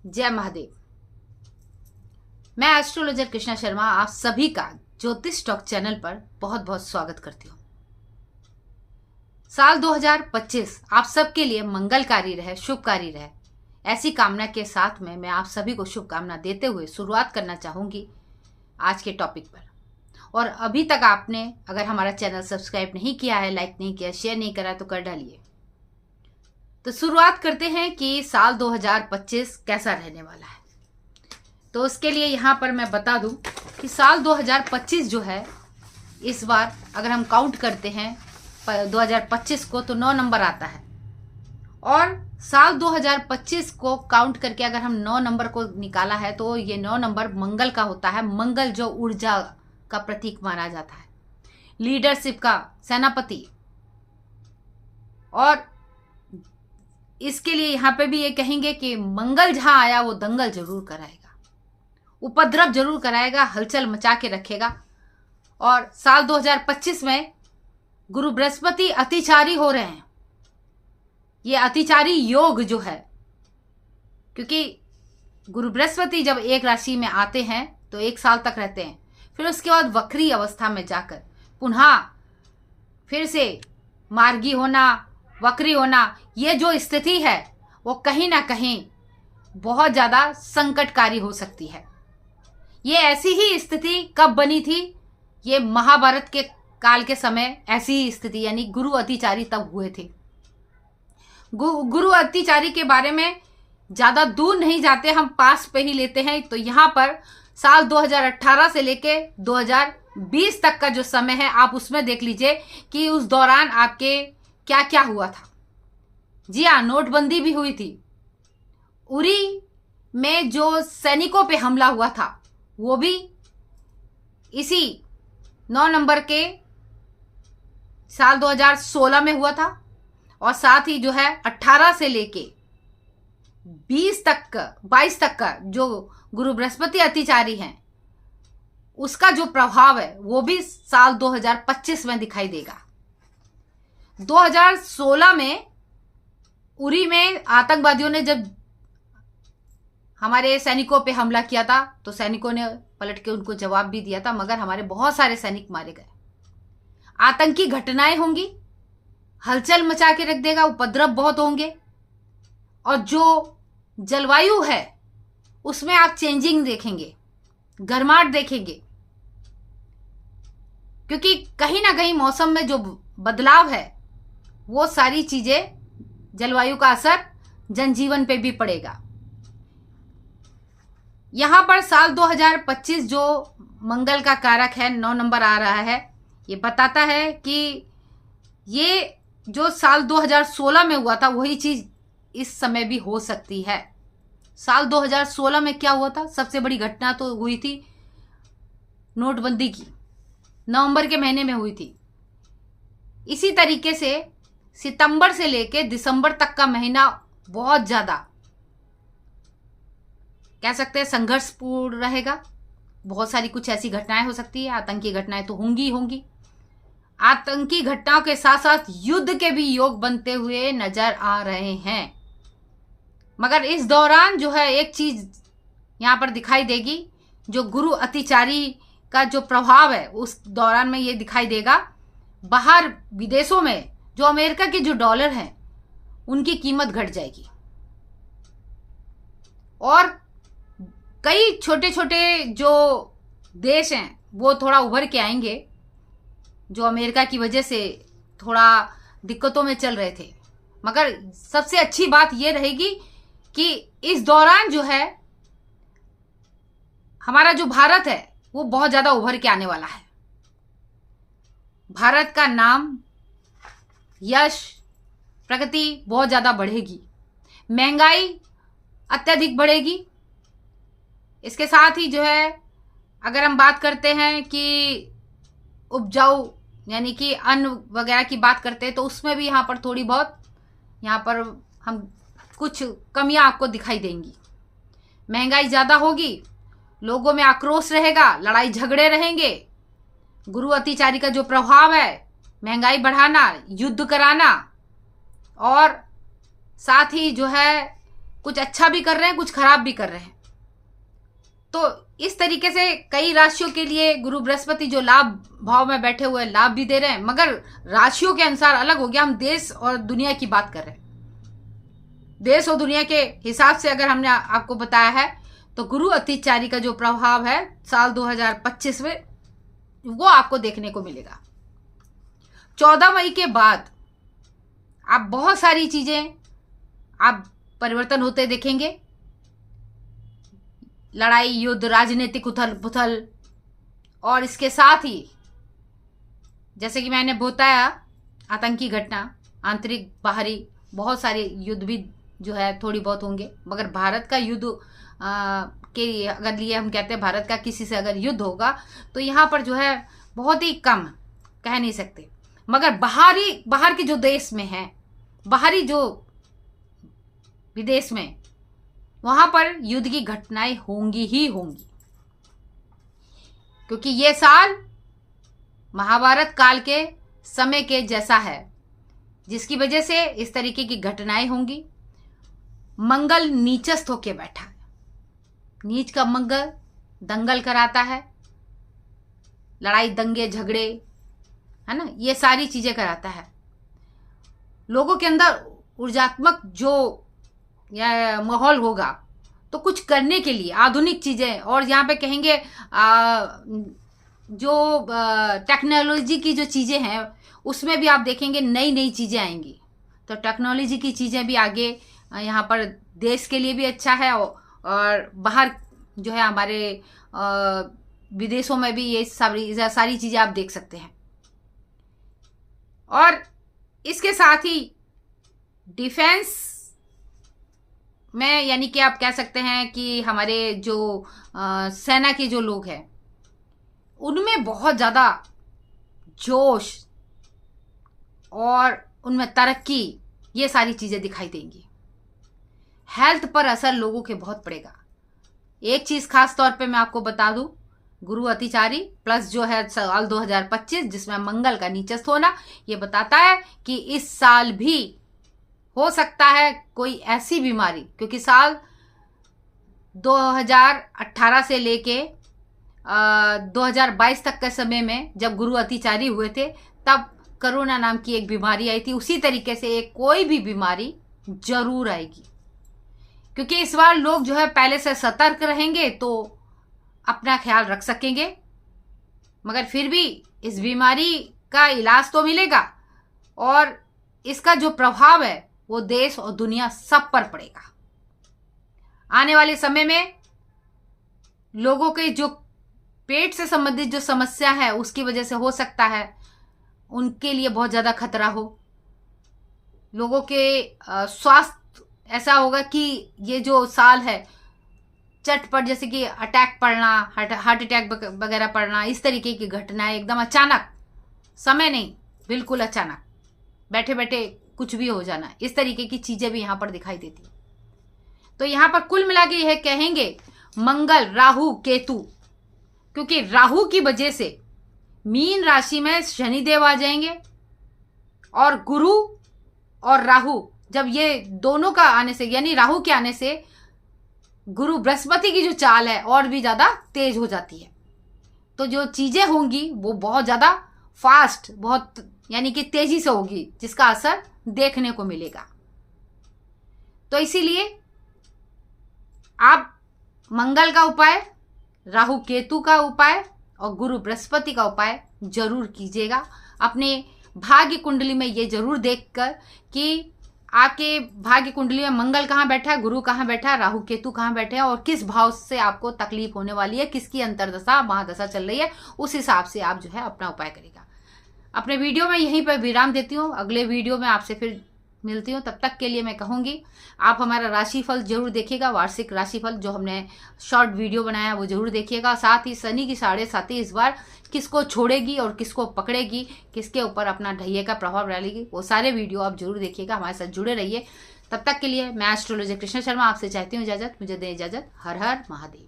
जय महादेव। मैं एस्ट्रोलॉजर कृष्णा शर्मा आप सभी का ज्योतिष टॉक चैनल पर बहुत बहुत स्वागत करती हूँ। साल 2025 आप सबके लिए मंगलकारी रहे, शुभकारी रहे, ऐसी कामना के साथ में मैं आप सभी को शुभकामना देते हुए शुरुआत करना चाहूंगी आज के टॉपिक पर। और अभी तक आपने अगर हमारा चैनल सब्सक्राइब नहीं किया है, लाइक नहीं किया, शेयर नहीं करा तो कर डालिए। तो शुरुआत करते हैं कि साल 2025 कैसा रहने वाला है। तो उसके लिए यहाँ पर मैं बता दूं कि साल 2025 जो है, इस बार अगर हम काउंट करते हैं 2025 को तो 9 नंबर आता है। और साल 2025 को काउंट करके अगर हम 9 नंबर को निकाला है तो ये 9 नंबर मंगल का होता है। मंगल जो ऊर्जा का प्रतीक माना जाता है, लीडरशिप का सेनापति। और इसके लिए यहाँ पे भी ये कहेंगे कि मंगल जहां आया वो दंगल जरूर कराएगा, उपद्रव जरूर कराएगा, हलचल मचा के रखेगा। और साल 2025 में गुरु बृहस्पति अतिचारी हो रहे हैं। ये अतिचारी योग जो है, क्योंकि गुरु बृहस्पति जब एक राशि में आते हैं तो 1 साल तक रहते हैं, फिर उसके बाद वक्री अवस्था में जाकर पुनः फिर से मार्गी होना, वक्री होना, ये जो स्थिति है वो कहीं ना कहीं बहुत ज़्यादा संकटकारी हो सकती है। ये ऐसी ही स्थिति कब बनी थी? ये महाभारत के काल के समय ऐसी ही स्थिति, यानी गुरु अतिचारी तब हुए थे। गुरु अतिचारी के बारे में ज़्यादा दूर नहीं जाते, हम पास पे ही लेते हैं। तो यहाँ पर साल 2018 से लेके 2020 तक का जो समय है, आप उसमें देख लीजिए कि उस दौरान आपके क्या क्या हुआ था। जी हाँ, नोटबंदी भी हुई थी। उरी में जो सैनिकों पे हमला हुआ था वो भी इसी 9 नंबर के साल 2016 में हुआ था। और साथ ही जो है 18 से लेके 22 तक का जो गुरु बृहस्पति अतिचारी हैं, उसका जो प्रभाव है वो भी साल 2025 में दिखाई देगा। 2016 में उरी में आतंकवादियों ने जब हमारे सैनिकों पे हमला किया था तो सैनिकों ने पलट के उनको जवाब भी दिया था, मगर हमारे बहुत सारे सैनिक मारे गए। आतंकी घटनाएं होंगी, हलचल मचा के रख देगा, उपद्रव बहुत होंगे। और जो जलवायु है उसमें आप चेंजिंग देखेंगे, गर्माहट देखेंगे, क्योंकि कहीं ना कहीं मौसम में जो बदलाव है वो सारी चीजें, जलवायु का असर जनजीवन पे भी पड़ेगा। यहां पर साल 2025 जो मंगल का कारक है, 9 नंबर आ रहा है, ये बताता है कि ये जो साल 2016 में हुआ था वही चीज इस समय भी हो सकती है। साल 2016 में क्या हुआ था? सबसे बड़ी घटना तो हुई थी नोटबंदी की, नवंबर के महीने में हुई थी। इसी तरीके से सितंबर से लेके दिसंबर तक का महीना बहुत ज्यादा कह सकते हैं संघर्षपूर्ण रहेगा। बहुत सारी कुछ ऐसी घटनाएं हो सकती है, आतंकी घटनाएं तो होंगी। आतंकी घटनाओं के साथ साथ युद्ध के भी योग बनते हुए नजर आ रहे हैं। मगर इस दौरान जो है एक चीज यहां पर दिखाई देगी, जो गुरु अतिचारी का जो प्रभाव है उस दौरान में ये दिखाई देगा। बाहर विदेशों में जो अमेरिका के जो डॉलर हैं उनकी कीमत घट जाएगी और कई छोटे छोटे जो देश हैं वो थोड़ा उभर के आएंगे, जो अमेरिका की वजह से थोड़ा दिक्कतों में चल रहे थे। मगर सबसे अच्छी बात यह रहेगी कि इस दौरान जो है हमारा जो भारत है वो बहुत ज्यादा उभर के आने वाला है। भारत का नाम, यश, प्रगति बहुत ज्यादा बढ़ेगी, महंगाई अत्यधिक बढ़ेगी। इसके साथ ही जो है अगर हम बात करते हैं कि उपजाऊ यानी कि अन्न वगैरह की बात करते हैं तो उसमें भी यहाँ पर थोड़ी बहुत यहाँ पर हम कुछ कमियां आपको दिखाई देंगी। महंगाई ज़्यादा होगी, लोगों में आक्रोश रहेगा, लड़ाई झगड़े रहेंगे। गुरु अतिचारी का जो प्रभाव है, महंगाई बढ़ाना, युद्ध कराना, और साथ ही जो है कुछ अच्छा भी कर रहे हैं, कुछ खराब भी कर रहे हैं। तो इस तरीके से कई राशियों के लिए गुरु बृहस्पति जो लाभ भाव में बैठे हुए लाभ भी दे रहे हैं, मगर राशियों के अनुसार अलग हो गया। हम देश और दुनिया की बात कर रहे हैं। देश और दुनिया के हिसाब से अगर हमने आपको बताया है तो गुरु अतिचारी का जो प्रभाव है साल 2025 में वो आपको देखने को मिलेगा। 14 मई के बाद आप बहुत सारी चीजें आप परिवर्तन होते देखेंगे। लड़ाई, युद्ध, राजनीतिक उथल पुथल, और इसके साथ ही जैसे कि मैंने बताया आतंकी घटना, आंतरिक बाहरी बहुत सारे युद्ध भी जो है थोड़ी बहुत होंगे। मगर भारत का युद्ध के अगर लिए हम कहते हैं भारत का किसी से अगर युद्ध होगा तो यहाँ पर जो है बहुत ही कम, कह नहीं सकते। मगर बाहर के जो देश में है, बाहरी जो विदेश में, वहां पर युद्ध की घटनाएं होंगी ही होंगी, क्योंकि ये साल महाभारत काल के समय के जैसा है, जिसकी वजह से इस तरीके की घटनाएं होंगी। मंगल नीचस्थ होके बैठा है। नीच का मंगल दंगल कराता है, लड़ाई, दंगे, झगड़े, है ना, ये सारी चीजें कराता है। लोगों के अंदर ऊर्जात्मक जो या माहौल होगा तो कुछ करने के लिए आधुनिक चीजें, और यहाँ पे कहेंगे जो टेक्नोलॉजी की जो चीजें हैं उसमें भी आप देखेंगे नई नई चीजें आएंगी। तो टेक्नोलॉजी की चीजें भी आगे यहाँ पर देश के लिए भी अच्छा है, और बाहर जो है हमारे विदेशों में भी ये सारी चीजें आप देख सकते हैं। और इसके साथ ही डिफेंस में, यानी कि आप कह सकते हैं कि हमारे जो सेना के जो लोग हैं उनमें बहुत ज़्यादा जोश और उनमें तरक्की, ये सारी चीज़ें दिखाई देंगी। हेल्थ पर असर लोगों के बहुत पड़ेगा। एक चीज़ खास तौर पे मैं आपको बता दूं, गुरु अतिचारी प्लस जो है साल 2025 जिसमें मंगल का नीचस्थ होना, ये बताता है कि इस साल भी हो सकता है कोई ऐसी बीमारी, क्योंकि साल 2018 से लेके 2022 तक के समय में जब गुरु अतिचारी हुए थे तब कोरोना नाम की एक बीमारी आई थी। उसी तरीके से एक कोई भी बीमारी जरूर आएगी, क्योंकि इस बार लोग जो है पहले से सतर्क रहेंगे तो अपना ख्याल रख सकेंगे। मगर फिर भी इस बीमारी का इलाज तो मिलेगा, और इसका जो प्रभाव है वो देश और दुनिया सब पर पड़ेगा। आने वाले समय में लोगों के जो पेट से संबंधित जो समस्या है उसकी वजह से हो सकता है उनके लिए बहुत ज्यादा खतरा हो। लोगों के स्वास्थ्य ऐसा होगा कि ये जो साल है चटपट, जैसे कि अटैक पड़ना, हार्ट अटैक वगैरह पड़ना, इस तरीके की घटनाएं एकदम अचानक, समय नहीं, बिल्कुल अचानक, बैठे बैठे कुछ भी हो जाना, इस तरीके की चीजें भी यहां पर दिखाई देती। तो यहां पर कुल मिला के यह कहेंगे मंगल, राहु, केतु, क्योंकि राहु की वजह से मीन राशि में शनिदेव आ जाएंगे, और गुरु और राहु जब ये दोनों का आने से, यानी राहु के आने से गुरु बृहस्पति की जो चाल है और भी ज्यादा तेज हो जाती है। तो जो चीजें होंगी वो बहुत ज्यादा फास्ट, बहुत यानी कि तेजी से होगी, जिसका असर देखने को मिलेगा। तो इसीलिए आप मंगल का उपाय, राहु केतु का उपाय और गुरु बृहस्पति का उपाय जरूर कीजिएगा। अपने भाग्य कुंडली में ये जरूर देखकर कि आपके भाग्य कुंडली में मंगल कहाँ बैठा है, गुरु कहाँ बैठा है, राहु केतु कहाँ बैठे हैं, और किस भाव से आपको तकलीफ होने वाली है, किसकी अंतरदशा महादशा चल रही है, उस हिसाब से आप जो है अपना उपाय करेगा। अपने वीडियो में यहीं पर विराम देती हूँ। अगले वीडियो में आपसे फिर मिलती हूँ। तब तक के लिए मैं कहूँगी आप हमारा राशिफल जरूर देखिएगा, वार्षिक राशिफल जो हमने शॉर्ट वीडियो बनाया वो जरूर देखिएगा। साथ ही शनि की 7.5 इस बार किसको छोड़ेगी और किसको पकड़ेगी, किसके ऊपर अपना ढैये का प्रभाव डालेगी, वो सारे वीडियो आप जरूर देखिएगा। हमारे साथ जुड़े रहिए। तब तक के लिए मैं एस्ट्रोलॉजर कृष्णा शर्मा आपसे चाहती हूँ इजाजत। मुझे दें इजाजत। हर हर महादेव।